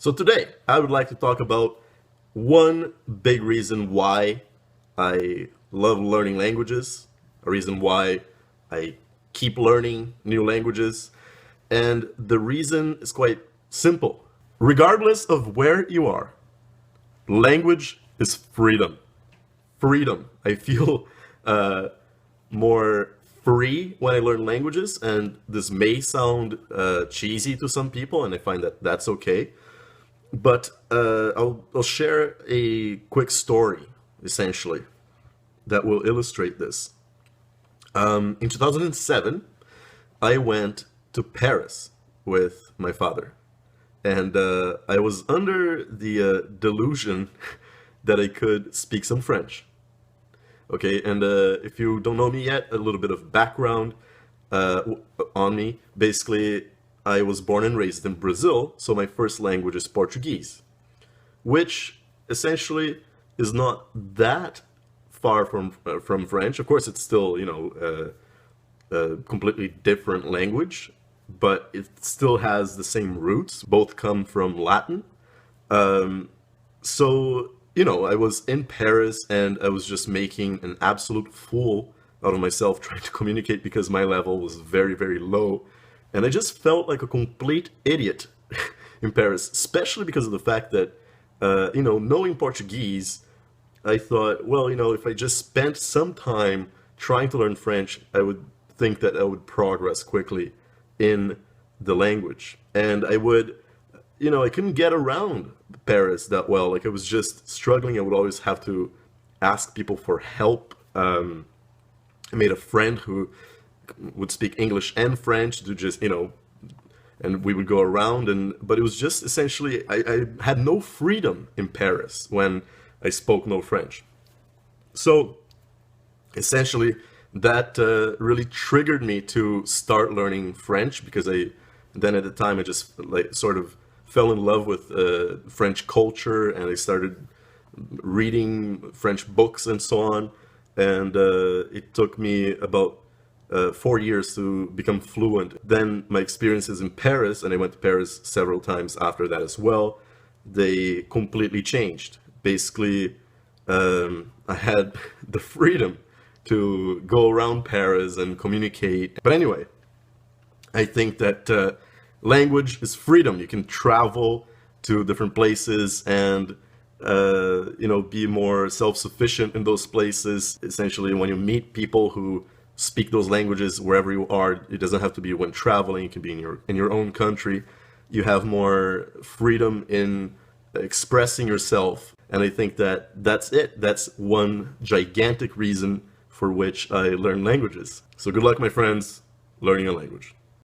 So today, I would like to talk about one big reason why I love learning languages, a reason why I keep learning new languages, and the reason is quite simple. Regardless of where you are, language is freedom. Freedom. I feel more free when I learn languages, and this may sound cheesy to some people, and I find that that's okay. But I'll share a quick story, essentially, that will illustrate this. In 2007, I went to Paris with my father, and I was under the delusion that I could speak some French. Okay, and if you don't know me yet, a little bit of background on me. Basically, I was born and raised in Brazil, so my first language is Portuguese, which essentially is not that far from French. Of course, it's still, a completely different language, but it still has the same roots. Both come from Latin. So, I was in Paris and I was just making an absolute fool out of myself trying to communicate because my level was very, very low. And I just felt like a complete idiot in Paris, especially because of the fact that, knowing Portuguese, I thought, well, if I just spent some time trying to learn French, I would think that I would progress quickly in the language. And I couldn't get around Paris that well. Like, I was just struggling. I would always have to ask people for help. I made a friend who would speak English and French to just, and we would go around, but it was just essentially, I had no freedom in Paris when I spoke no French. So essentially, that really triggered me to start learning French because then at the time I just like sort of fell in love with French culture, and I started reading French books and so on. And it took me about 4 years to become fluent. Then my experiences in Paris, and I went to Paris several times after that as well, they completely changed. Basically, I had the freedom to go around Paris and communicate. But anyway, I think that language is freedom. You can travel to different places and be more self-sufficient in those places. Essentially, when you meet people who speak those languages wherever you are, it doesn't have to be when traveling. It can be in your own country. You have more freedom in expressing yourself, and I think that that's it. That's one gigantic reason for which I learn languages. So good luck, my friends, learning a language.